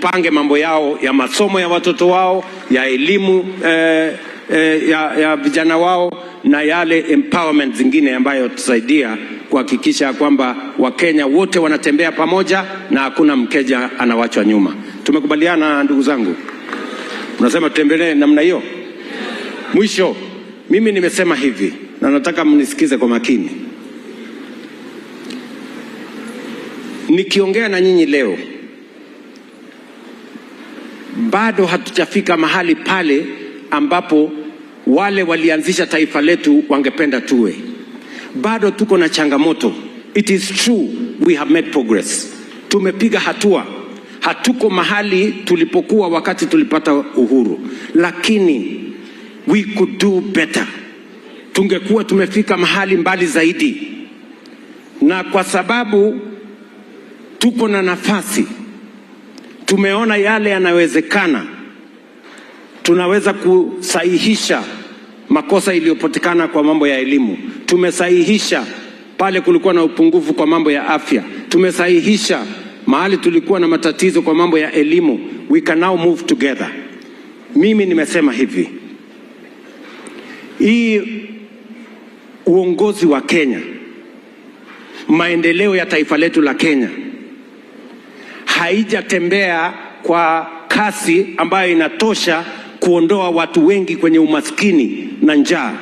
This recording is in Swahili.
tupange mambo yao ya masomo ya watoto wao, ya elimu ya vijana wao, na yale empowerment zingine ambayo tusaidia kuhakikisha kwamba Wakenya wote wanatembea pamoja na hakuna Mkenya anawachwa nyuma. Tumekubaliana ndugu zangu? Unasema tutembelee namna hiyo? Mwisho, mimi nimesema hivi na nataka mnisikize kwa makini. Nikiongea na nyinyi leo, bado hatujafika mahali pale ambapo wale walianzisha taifa letu wangependa tuwe. Bado tuko na changamoto. It is true we have made progress. Tumepiga hatua. Hatuko mahali tulipokuwa wakati tulipata uhuru. Lakini we could do better. Tungekuwa tumefika mahali mbali zaidi. Na kwa sababu tuko na nafasi, tumeona yale yanawezekana, tunaweza kusahihisha makosa iliyopatikana kwa mambo ya elimu. Tumesahihisha pale kulikuwa na upungufu kwa mambo ya afya. Tumesahihisha mahali tulikuwa na matatizo kwa mambo ya elimu. We can now move together. Mimi nimesema hivi, hii uongozi wa Kenya, maendeleo ya taifa letu la Kenya haijatembea kwa kasi ambayo inatosha kuondoa watu wengi kwenye umaskini na njaa.